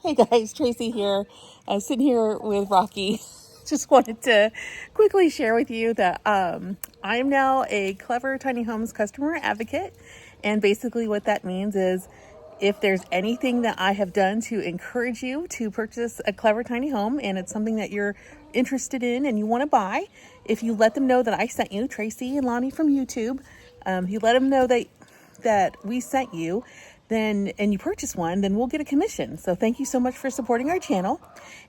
Hey guys, Tracy here. I'm sitting here with Rocky. Just wanted to quickly share with you that I'm now a Clever Tiny Homes customer advocate. And basically, what that means is if there's anything that I have done to encourage you to purchase a Clever Tiny Home and it's something that you're interested in and you want to buy, if you let them know that I sent you, Tracy and Lonnie from YouTube, you let them know that we sent you, then and you purchase one, then we'll get a commission. So thank you so much for supporting our channel.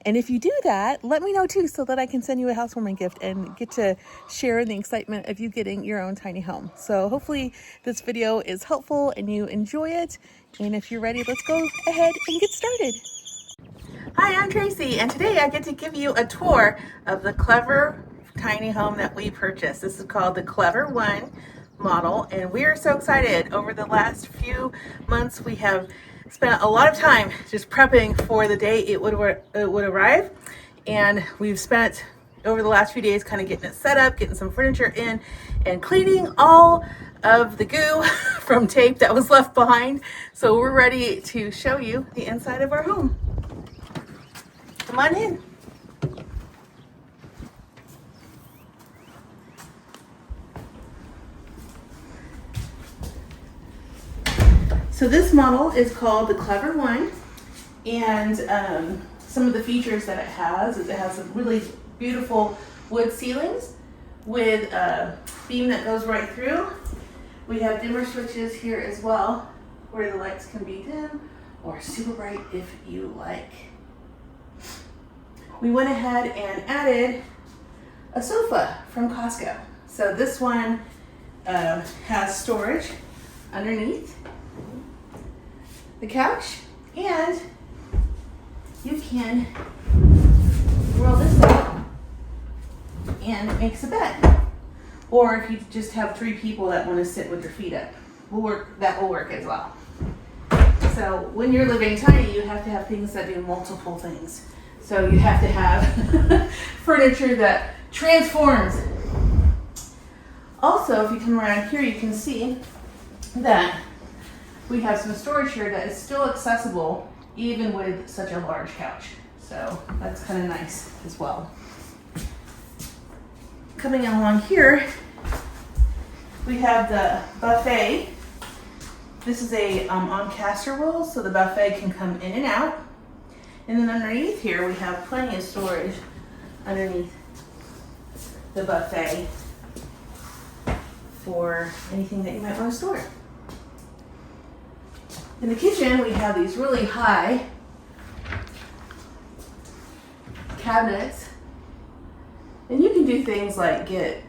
And if you do that, let me know too, so that I can send you a housewarming gift and get to share in the excitement of you getting your own tiny home. So hopefully this video is helpful and you enjoy it. And if you're ready, let's go ahead and get started. Hi, I'm Tracy, and today I get to give you a tour of the Clever tiny home that we purchased. This is called the Clever One model, and we are so excited. Over the last few months, we have spent a lot of time just prepping for the day it would arrive, and we've spent over the last few days kind of getting it set up, getting some furniture in, and cleaning all of the goo from tape that was left behind. So we're ready to show you the inside of our home. Come on in. So this model is called the Clever One, and some of the features that it has is it has some really beautiful wood ceilings with a beam that goes right through. We have dimmer switches here as well, where the lights can be dim or super bright if you like. We went ahead and added a sofa from Costco. So this one has storage underneath the couch, and you can roll this up and it makes a bed. Or if you just have 3 people that want to sit with their feet up, that will work as well. So when you're living tiny, you have to have things that do multiple things. So you have to have furniture that transforms. Also, if you come around here, you can see that we have some storage here that is still accessible even with such a large couch. So that's kind of nice as well. Coming along here, we have the buffet. This is a on caster wheel, so the buffet can come in and out. And then underneath here, we have plenty of storage underneath the buffet for anything that you might want to store. In the kitchen, we have these really high cabinets, and you can do things like get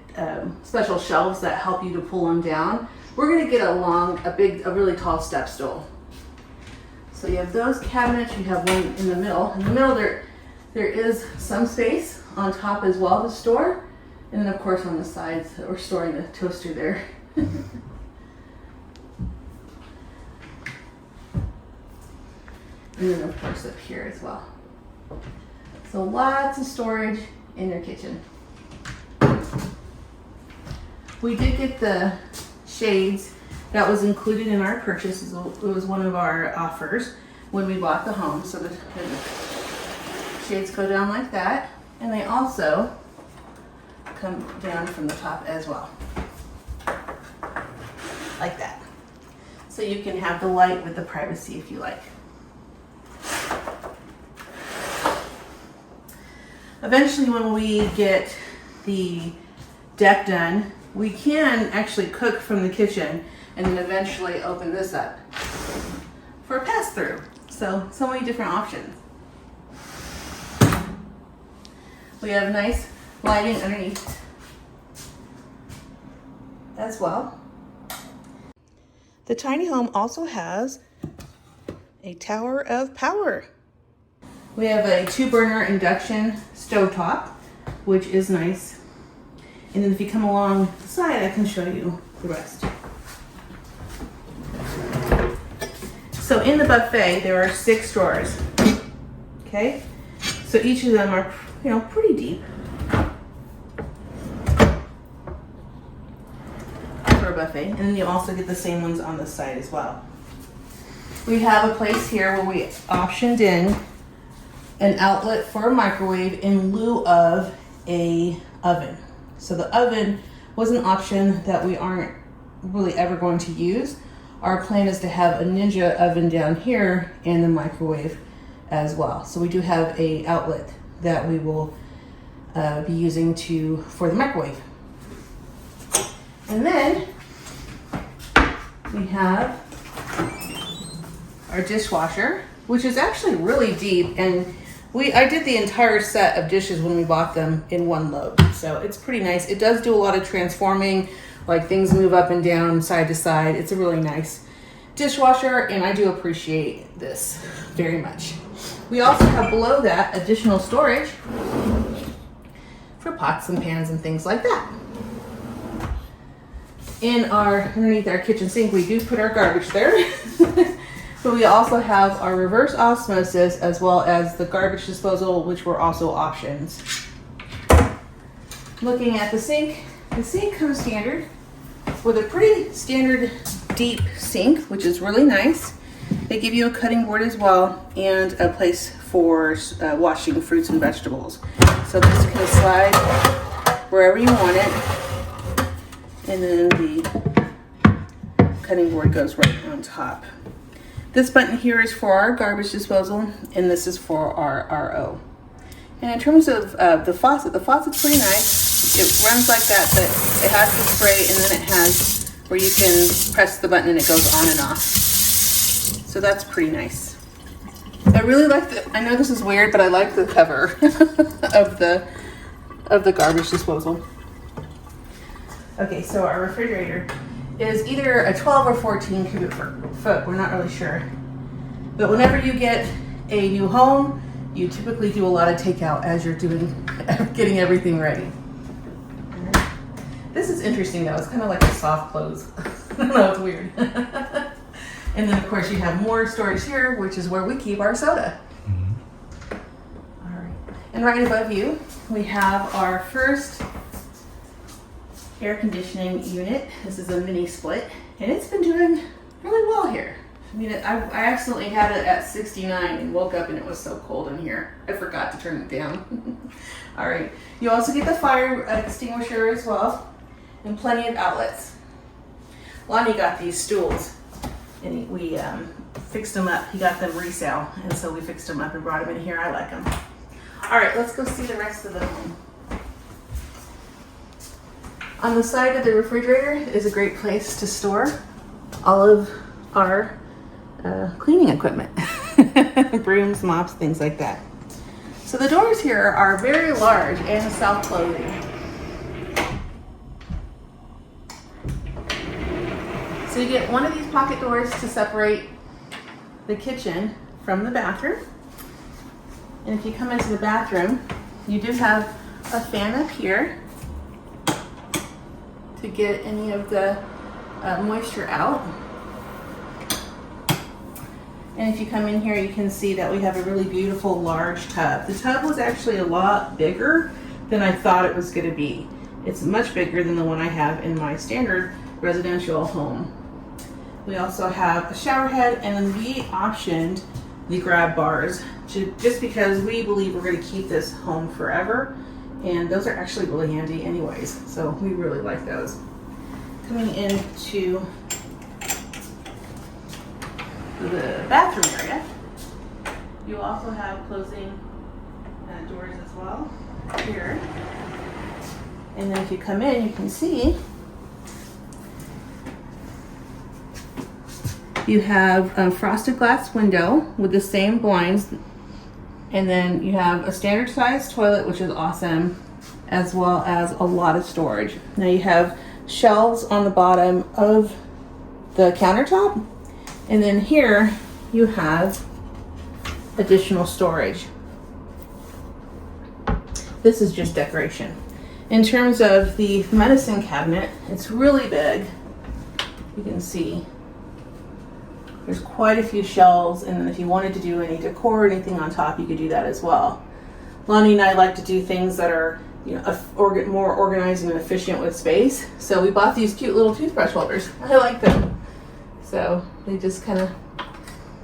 special shelves that help you to pull them down. We're going to get a really tall step stool. So you have those cabinets. You have one in the middle. In the middle, there is some space on top as well to store, and then of course on the sides, we're storing the toaster there. And then of course up here as well. So lots of storage in your kitchen. We did get the shades. That was included in our purchase. It was one of our offers when we bought the home. So the shades go down like that. And they also come down from the top as well. Like that. So you can have the light with the privacy if you like. Eventually, when we get the deck done, we can actually cook from the kitchen and then eventually open this up for a pass-through. So many different options. We have nice lighting underneath as well. The tiny home also has a tower of power. We have a 2-burner induction stovetop, which is nice. And then if you come along the side, I can show you the rest. So in the buffet, there are 6 drawers. Okay? So each of them are, pretty deep for a buffet. And then you also get the same ones on the side as well. We have a place here where we optioned in an outlet for a microwave in lieu of a oven. So the oven was an option that we aren't really ever going to use. Our plan is to have a Ninja oven down here and the microwave as well. So we do have a outlet that we will be using for the microwave. And then we have our dishwasher, which is actually really deep, and I did the entire set of dishes when we bought them in one load. So it's pretty nice. It does do a lot of transforming, like things move up and down, side to side. It's a really nice dishwasher, and I do appreciate this very much. We also have below that additional storage for pots and pans and things like that. Underneath our kitchen sink, we do put our garbage there. But we also have our reverse osmosis as well as the garbage disposal, which were also options. Looking at the sink comes standard with a pretty standard deep sink, which is really nice. They give you a cutting board as well and a place for washing fruits and vegetables. So this can slide wherever you want it. And then the cutting board goes right on top. This button here is for our garbage disposal, and this is for our RO. And in terms of the faucet's pretty nice. It runs like that, but it has the spray, and then it has where you can press the button and it goes on and off. So that's pretty nice. I really like I know this is weird, but I like the cover of the garbage disposal. Okay, so our refrigerator is either a 12 or 14 cubic foot. We're not really sure. But whenever you get a new home, you typically do a lot of takeout as you're getting everything ready. This is interesting though. It's kind of like a soft close. I don't know, it's weird. And then of course you have more storage here, which is where we keep our soda. All right. And right above you, we have our first air conditioning unit. This is a mini split, and it's been doing really well here. I mean, I accidentally had it at 69 and woke up and it was so cold in here. I forgot to turn it down. All right. You also get the fire extinguisher as well, and plenty of outlets. Lonnie got these stools, and we fixed them up. He got them resale, and so we fixed them up and brought them in here. I like them. All right, let's go see the rest of the home. On the side of the refrigerator is a great place to store all of our cleaning equipment. Brooms, mops, things like that. So the doors here are very large and self-closing. So you get one of these pocket doors to separate the kitchen from the bathroom. And if you come into the bathroom, you do have a fan up here to get any of the moisture out. And if you come in here, you can see that we have a really beautiful large tub. The tub was actually a lot bigger than I thought it was going to be. It's much bigger than the one I have in my standard residential home. We also have a shower head, and then we optioned the grab bars just because we believe we're going to keep this home forever. And those are actually really handy anyways, so we really like those. Coming into the bathroom area, you also have closing doors as well here. And then if you come in, you can see you have a frosted glass window with the same blinds. And then you have a standard size toilet, which is awesome, as well as a lot of storage. Now you have shelves on the bottom of the countertop. And then here you have additional storage. This is just decoration. In terms of the medicine cabinet, it's really big. You can see there's quite a few shelves, and then if you wanted to do any decor or anything on top, you could do that as well. Lonnie and I like to do things that are, more organized and efficient with space. So we bought these cute little toothbrush holders. I like them. So they just kind of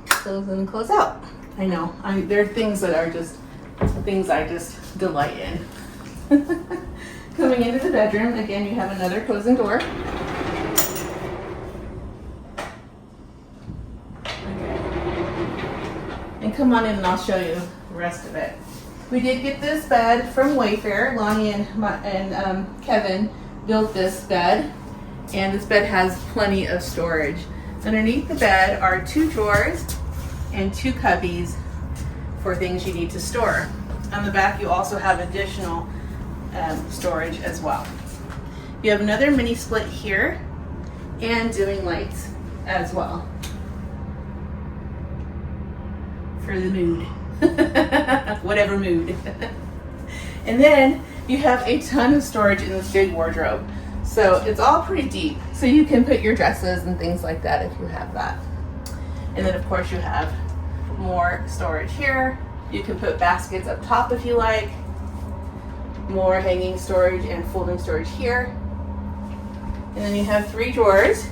close in and close out. I know. There are things that are just things I just delight in. Coming into the bedroom, again, you have another closing door. And come on in and I'll show you the rest of it. We did get this bed from Wayfair. Lonnie and Kevin built this bed, and this bed has plenty of storage. Underneath the bed are 2 drawers and 2 cubbies for things you need to store. On the back, you also have additional storage as well. You have another mini split here and dimming lights as well for the mood. Whatever mood. And then you have a ton of storage in this big wardrobe. So it's all pretty deep. So you can put your dresses and things like that if you have that. And then of course you have more storage here. You can put baskets up top if you like. More hanging storage and folding storage here. And then you have 3 drawers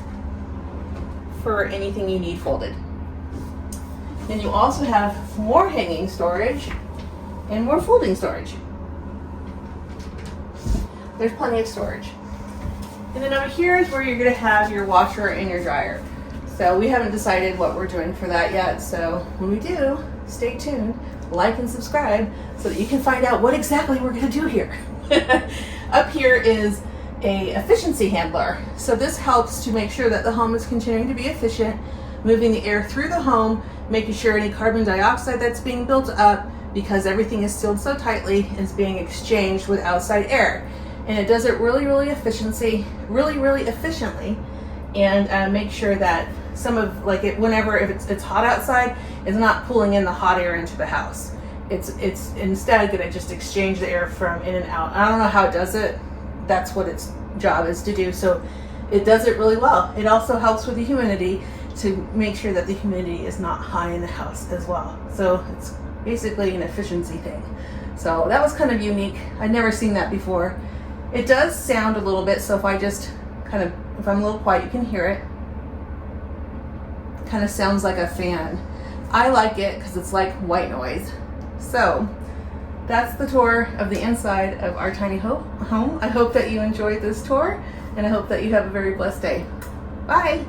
for anything you need folded. Then you also have more hanging storage and more folding storage. There's plenty of storage. And then over here is where you're going to have your washer and your dryer. So we haven't decided what we're doing for that yet. So when we do, stay tuned, like and subscribe so that you can find out what exactly we're going to do here. Up here is a efficiency handler. So this helps to make sure that the home is continuing to be efficient, moving the air through the home, making sure any carbon dioxide that's being built up, because everything is sealed so tightly, is being exchanged with outside air. And it does it really efficiently, and make sure that some of, like, it, whenever if it's hot outside, it's not pulling in the hot air into the house. It's instead going to just exchange the air from in and out. I don't know how it does it. That's what its job is to do. So it does it really well. It also helps with the humidity to make sure that the humidity is not high in the house as well. So it's basically an efficiency thing. So that was kind of unique. I'd never seen that before. It does sound a little bit, so if I just kind of, if I'm a little quiet, you can hear it. Kind of sounds like a fan. I like it because it's like white noise. So that's the tour of the inside of our tiny home. I hope that you enjoyed this tour, and I hope that you have a very blessed day. Bye.